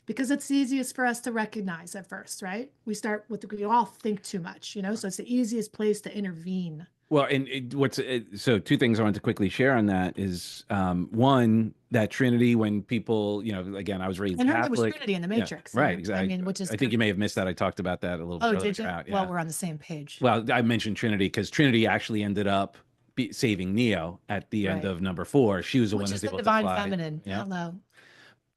Speaker 1: because it's the easiest for us to recognize at first, right? We all think too much, so it's the easiest place to intervene.
Speaker 2: Well, and so two things I want to quickly share on that is one, that Trinity, when people, again, I was raised
Speaker 1: And her name was
Speaker 2: Catholic.
Speaker 1: Trinity in the
Speaker 2: Yeah,
Speaker 1: Matrix.
Speaker 2: right,
Speaker 1: I
Speaker 2: exactly.
Speaker 1: mean, which is
Speaker 2: I think you may have missed that. I talked about that a little
Speaker 1: Oh,
Speaker 2: earlier
Speaker 1: did you?
Speaker 2: out.
Speaker 1: Well,
Speaker 2: Yeah.
Speaker 1: we're on the same page.
Speaker 2: Well, I mentioned Trinity because Trinity actually ended up saving Neo at the end
Speaker 1: Right.
Speaker 2: of number 4. She was the one
Speaker 1: Which
Speaker 2: who
Speaker 1: is
Speaker 2: was
Speaker 1: the
Speaker 2: able to
Speaker 1: divine
Speaker 2: fly.
Speaker 1: feminine.
Speaker 2: Yeah.
Speaker 1: Hello.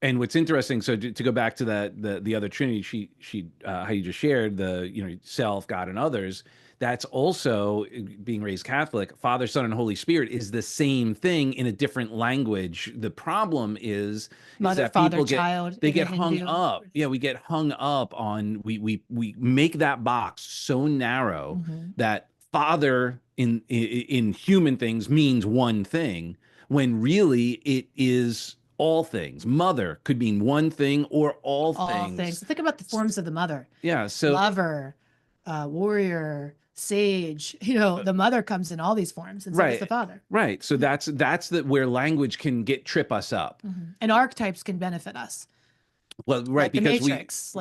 Speaker 2: And what's interesting, so to go back to the other Trinity, how you just shared self, God, and others. That's also being raised Catholic. Father, Son, and Holy Spirit is the same thing in a different language. The problem is
Speaker 1: Mother,
Speaker 2: that
Speaker 1: father,
Speaker 2: people
Speaker 1: child.
Speaker 2: they
Speaker 1: in the
Speaker 2: get hung
Speaker 1: Hindu.
Speaker 2: up. Yeah, we get hung up on we make that box so narrow
Speaker 1: Mhm.
Speaker 2: that Father in human things means one thing, when really it is all things. Mother could mean one thing or all things.
Speaker 1: Think about the forms of the mother.
Speaker 2: Yeah. So
Speaker 1: Lover, warrior, sage. The mother comes in all these forms, and so does the
Speaker 2: right,
Speaker 1: father.
Speaker 2: right. So that's where language can trip us up.
Speaker 1: And archetypes can benefit us.
Speaker 2: Well, right,
Speaker 1: Like the
Speaker 2: because
Speaker 1: Matrix.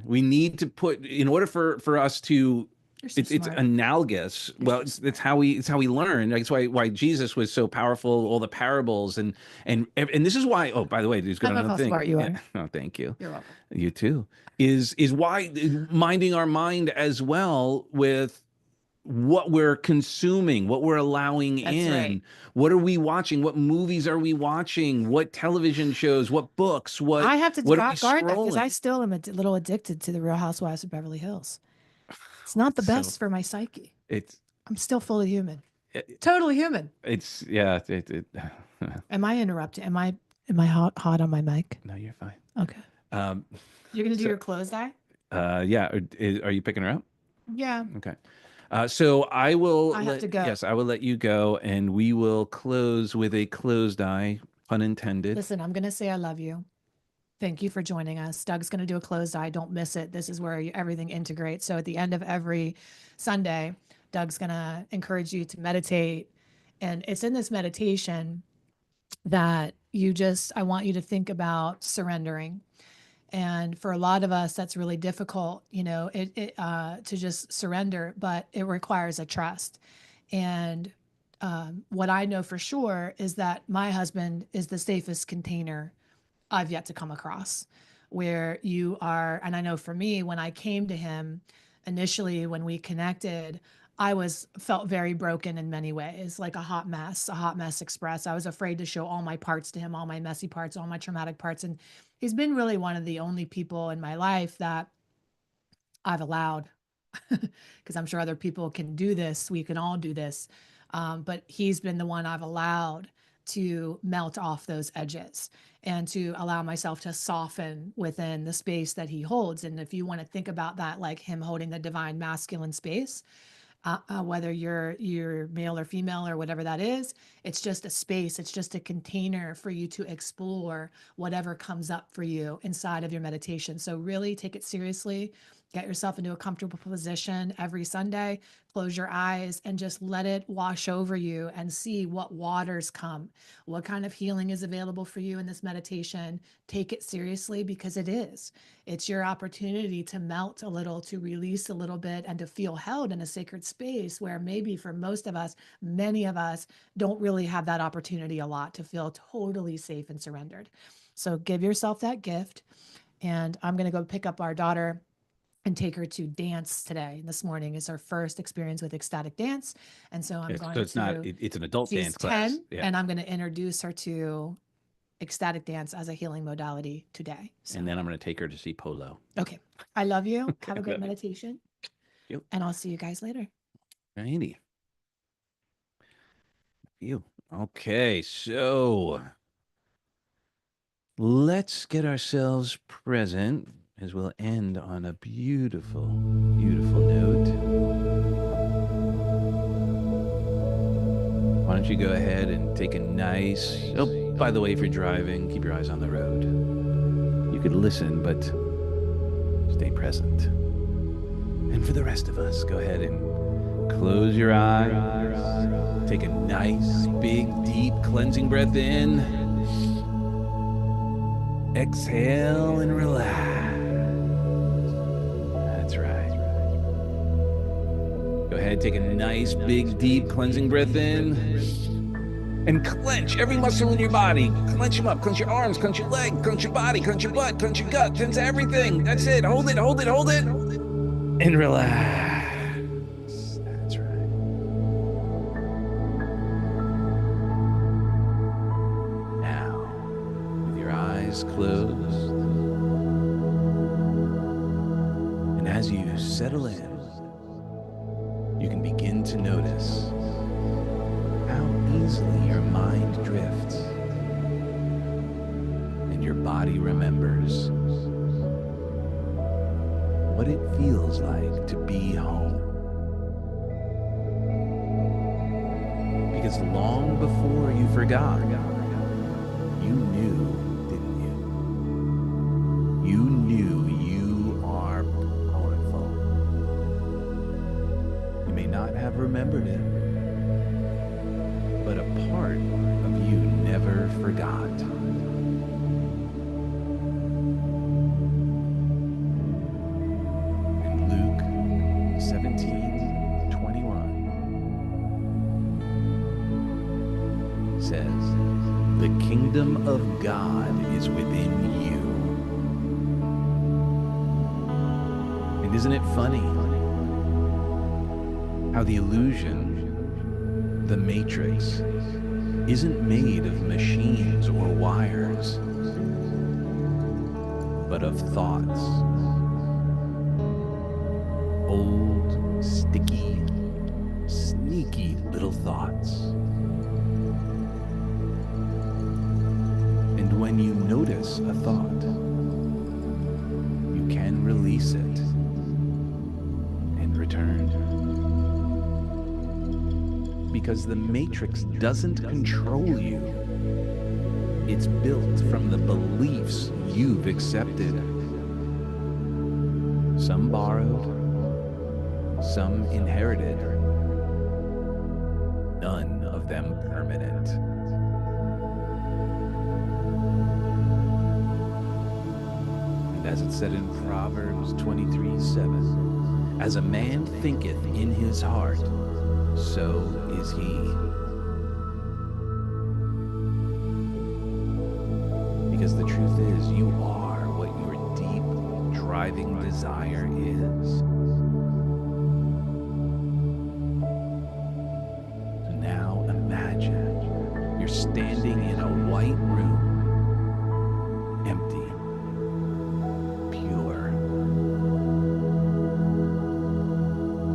Speaker 2: we need to put, in order for us to,
Speaker 1: You're so
Speaker 2: it's
Speaker 1: smart.
Speaker 2: analogous. Well, it's how we learn. That's why Jesus was so powerful. All the parables and this is why. Oh, by the way, there's
Speaker 1: I
Speaker 2: got
Speaker 1: love
Speaker 2: another
Speaker 1: how
Speaker 2: thing.
Speaker 1: smart you are.
Speaker 2: Yeah. Oh, thank you.
Speaker 1: You're welcome.
Speaker 2: You too. Is why minding our mind as well with what we're consuming, what we're allowing
Speaker 1: That's
Speaker 2: in.
Speaker 1: right.
Speaker 2: What are we watching? What movies are we watching? What television shows? What books?
Speaker 1: I have to
Speaker 2: What are we
Speaker 1: guard that because I
Speaker 2: scrolling?
Speaker 1: still am a little addicted to the Real Housewives of Beverly Hills. It's not the
Speaker 2: So
Speaker 1: best for my psyche.
Speaker 2: it's
Speaker 1: I'm still fully human.
Speaker 2: it,
Speaker 1: Totally human.
Speaker 2: it's yeah.
Speaker 1: Am I interrupting? Am I hot on my mic?
Speaker 2: No, you're fine.
Speaker 1: Okay.
Speaker 2: Um,
Speaker 1: You're gonna do
Speaker 2: so
Speaker 1: your close eye?
Speaker 2: yeah. Are you picking her up?
Speaker 1: Yeah.
Speaker 2: Okay. So I will
Speaker 1: I have to go.
Speaker 2: yes, I will let you go, and we will close with a closed eye, pun intended.
Speaker 1: Listen, I'm gonna say I love you. Thank you for joining us. Doug's gonna do a closed eye. Don't miss it. This is where everything integrates. So at the end of every Sunday, Doug's gonna encourage you to meditate. And it's in this meditation that I want you to think about surrendering. And for a lot of us, that's really difficult, to just surrender, but it requires a trust. And what I know for sure is that my husband is the safest container I've yet to come across, where you are. And I know for me, when I came to him initially, when we connected, felt very broken in many ways, like a hot mess express. I was afraid to show all my parts to him, all my messy parts, all my traumatic parts. And he's been really one of the only people in my life that I've allowed, because I'm sure other people can do this. We can all do this. But he's been the one I've allowed to melt off those edges and to allow myself to soften within the space that he holds. And if you want to think about that, like him holding the divine masculine space, whether you're male or female or whatever that is, it's just a space. It's just a container for you to explore whatever comes up for you inside of your meditation. So really take it seriously. Get yourself into a comfortable position every Sunday. Close your eyes and just let it wash over you and see what waters come. What kind of healing is available for you in this meditation? Take it seriously, because it is. It's your opportunity to melt a little, to release a little bit, and to feel held in a sacred space where maybe for most of us, many of us don't really have that opportunity a lot, to feel totally safe and surrendered. So give yourself that gift. And I'm going to go pick up our daughter and take her to dance today. This morning is her first experience with ecstatic dance. And so I'm going
Speaker 2: So it's not, it's an adult
Speaker 1: she's
Speaker 2: dance class.
Speaker 1: 10,
Speaker 2: Yeah.
Speaker 1: and I'm going to introduce her to ecstatic dance as a healing modality today. So,
Speaker 2: And then I'm going to take her to see polo.
Speaker 1: okay. I love you. Have a great meditation.
Speaker 2: Yep.
Speaker 1: And I'll see you guys later.
Speaker 2: Righty. You. Okay, so let's get ourselves present, as we'll end on a beautiful, beautiful note. Why don't you go ahead and take a nice, oh, by the way, if you're driving, keep your eyes on the road. You could listen, but stay present. And for the rest of us, go ahead and Close your eyes. Take a nice, big, deep cleansing breath in. Exhale and relax. That's right. Go ahead, take a nice, big, deep cleansing breath in. And clench every muscle in your body. Clench them up. Clench your arms, clench your leg, clench your body, clench your butt, clench your gut, clench everything. That's it. Hold it, hold it, hold it. And relax. That's right. Now, with your eyes closed, and as you settle in, you can begin to notice how easily your mind drifts and your body remembers what it feels like to be home. Because long before you forgot, you knew, didn't you? You knew you are powerful. You may not have remembered it, but a part of you never forgot. And Luke 17:21 says, "The kingdom of God is within you." And isn't it funny how the illusion, the matrix, isn't made of machines or wires, but of thoughts. Old, sticky, sneaky little thoughts. And when you notice a thought, you can release it and return. Because the matrix doesn't control you. It's built from the beliefs you've accepted. Some borrowed, some inherited, none of them permanent. And as it said in Proverbs 23:7, "As a man thinketh in his heart, so is he." Because the truth is, you are what your deep, driving desire is. So now imagine you're standing in a white room, empty, pure.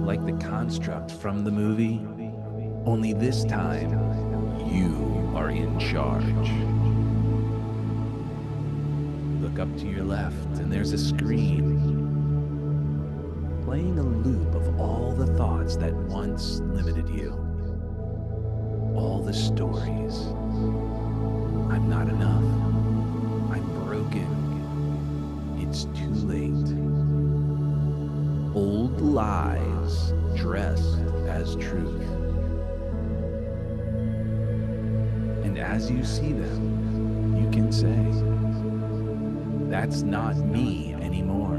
Speaker 2: Like the construct from the movie, only this time, you are in charge. Look up to your left, and there's a screen playing a loop of all the thoughts that once limited you. All the stories. I'm not enough. I'm broken. It's too late. Old lies dressed as truth. And as you see them, you can say, "That's not me anymore.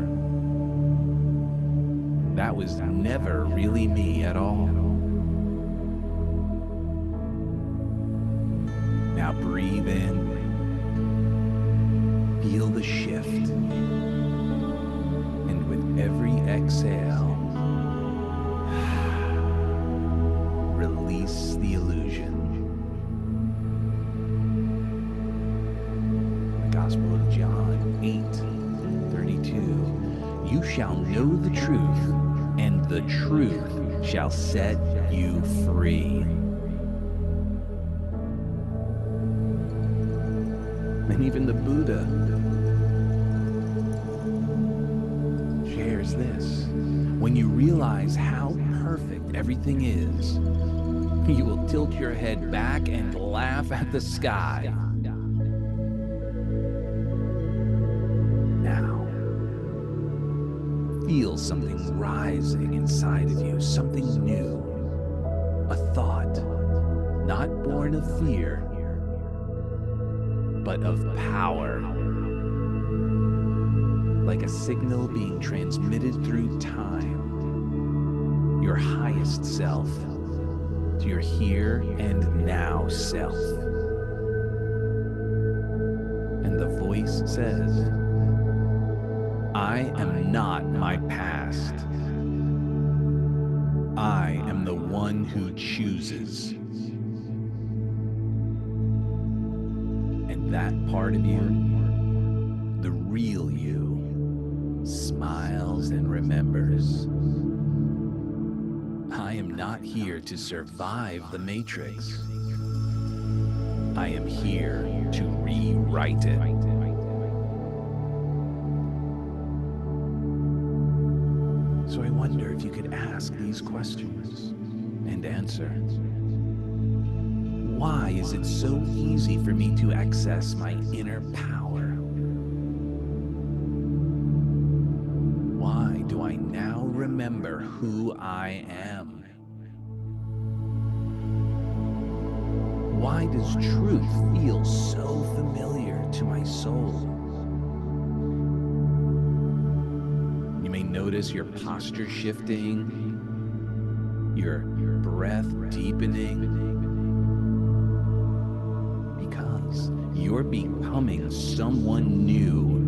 Speaker 2: That was never really me at all." Now breathe in. Feel the shift. And with every exhale, release the illusion. The Gospel of John 8:32. "You shall know the truth, and the truth shall set you free." And even the Buddha shares this. When you realize how perfect everything is, you will tilt your head back and laugh at the sky. Now, feel something rising inside of you, something new, a thought, not born of fear, but of power, like a signal being transmitted through time, your highest self to your here and now self. And the voice says, I am not my past. I am the one who chooses. And that part of you, the real you, smiles and remembers. I am not here to survive the Matrix. I am here to rewrite it. So I wonder if you could ask these questions and answer. Why is it so easy for me to access my inner power? Why do I now remember who I am? Why does truth feel so familiar to my soul? You may notice your posture shifting, your breath deepening, because you're becoming someone new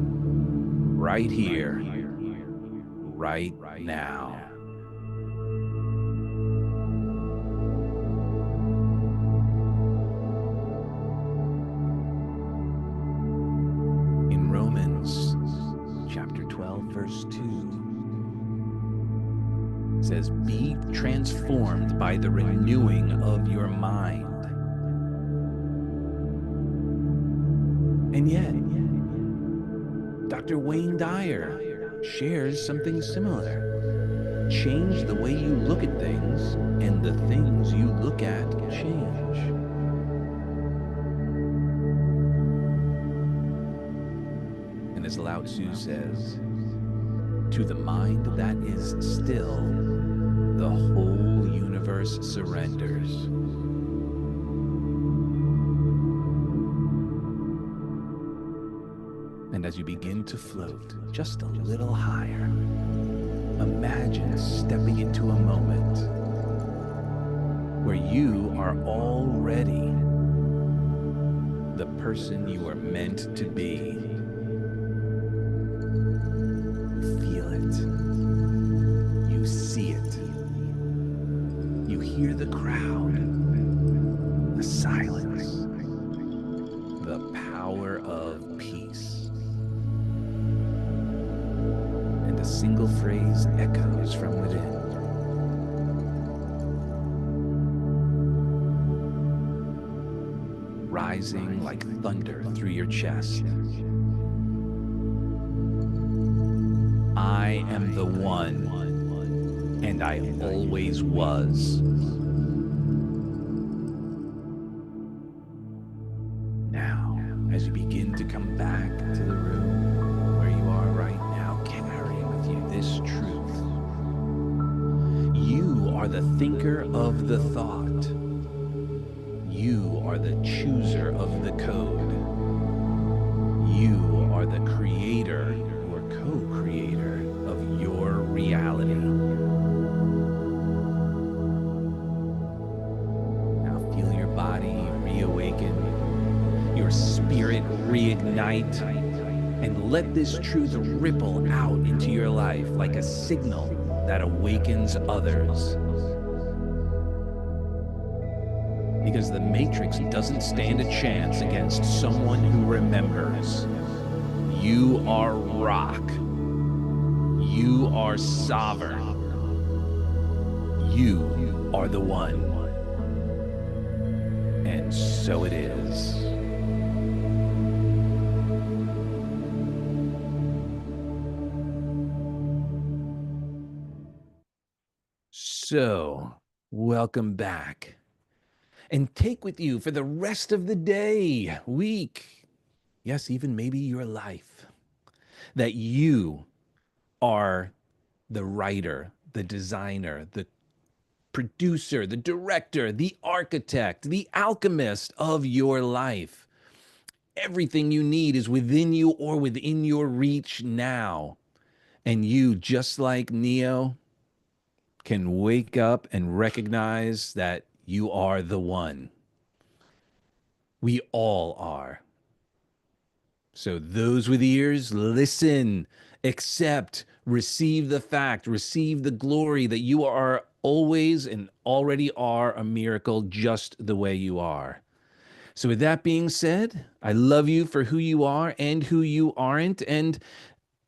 Speaker 2: right here, right now. In Romans chapter 12, verse 2, it says, be transformed by the renewing of your mind. And yet, Dr. Wayne Dyer shares something similar. Change the way you look at things, and the things you look at change. And as Lao Tzu says, to the mind that is still, the whole universe surrenders. And as you begin to float just a little higher, imagine stepping into a moment where you are already the person you are meant to be. Feel it. You see it. You hear the crowd, the silence, the power of peace. And a single phrase echoes from within. Rising like thunder through your chest. I am the one, and I always was. Now, as you begin to come back to the room where you are right now, carry with you this truth. You are the thinker of the thought. You are the chooser of the code. You are the creator or co-creator of your reality. Now feel your body reawaken, your spirit reignite, and let this truth ripple out into your life like a signal that awakens others. Because the Matrix doesn't stand a chance against someone who remembers. You are rock. You are sovereign. You are the one. And so it is. So, welcome back. And take with you for the rest of the day, week, yes, even maybe your life, that you are the writer, the designer, the producer, the director, the architect, the alchemist of your life. Everything you need is within you or within your reach now. And you, just like Neo, can wake up and recognize that you are the one. We all are. So, those with ears, listen, accept, receive the fact, receive the glory that you are always and already are a miracle just the way you are. So, with that being said, I love you for who you are and who you aren't. And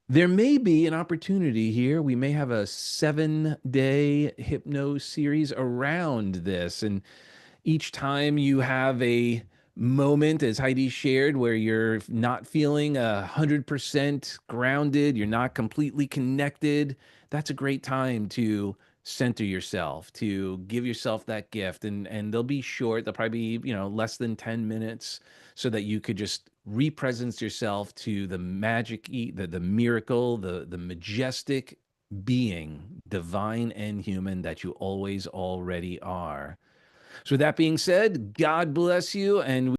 Speaker 2: there may be an opportunity here. We may have a 7-day hypno series around this. And each time you have a moment, as Heidi shared, where you're not feeling 100% grounded, you're not completely connected, that's a great time to center yourself, to give yourself that gift. And they'll be short. They'll probably be, less than 10 minutes so that you could just represence yourself to the magic, the miracle, the majestic being, divine and human, that you always already are. So, with that being said, God bless you. And